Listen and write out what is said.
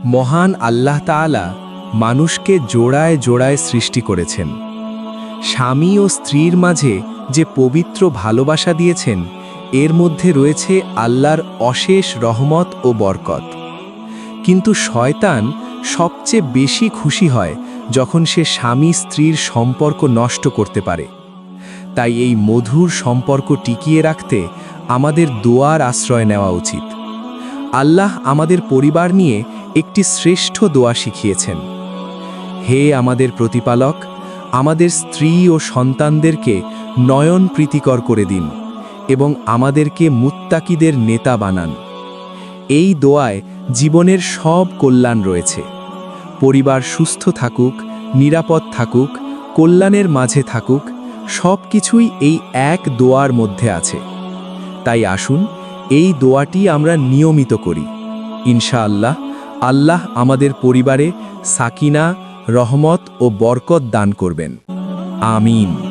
মহান আল্লাহ তাআলা মানুষকে জোড়ায় জোড়ায় সৃষ্টি করেছেন। স্বামী ও স্ত্রীর মাঝে যে পবিত্র ভালোবাসা দিয়েছেন, এর মধ্যে রয়েছে আল্লাহর অশেষ রহমত ও বরকত। কিন্তু শয়তান সবচেয়ে বেশি খুশি হয় যখন সে স্বামী স্ত্রীর সম্পর্ক নষ্ট করতে পারে। তাই এই মধুর সম্পর্ক টিকিয়ে রাখতে আমাদের দোয়ার আশ্রয় নেওয়া উচিত। আল্লাহ আমাদের পরিবার নিয়ে একটি শ্রেষ্ঠ দোয়া শিখিয়েছেন। হে আমাদের প্রতিপালক, আমাদের স্ত্রী ও সন্তানদেরকে নয়ন প্রীতিকর করে দিন এবং আমাদেরকে মুত্তাকিদের নেতা বানান। এই দোয়ায় জীবনের সব কল্যাণ রয়েছে। পরিবার সুস্থ থাকুক, নিরাপদ থাকুক, কল্যাণের মাঝে থাকুক, সব কিছুই এই এক দোয়ার মধ্যে আছে। তাই আসুন এই দোয়াটি আমরা নিয়মিত করি। ইনশাআল্লাহ আল্লাহ আমাদের পরিবারে সাকিনা, রহমত ও বরকত দান করবেন। আমিন।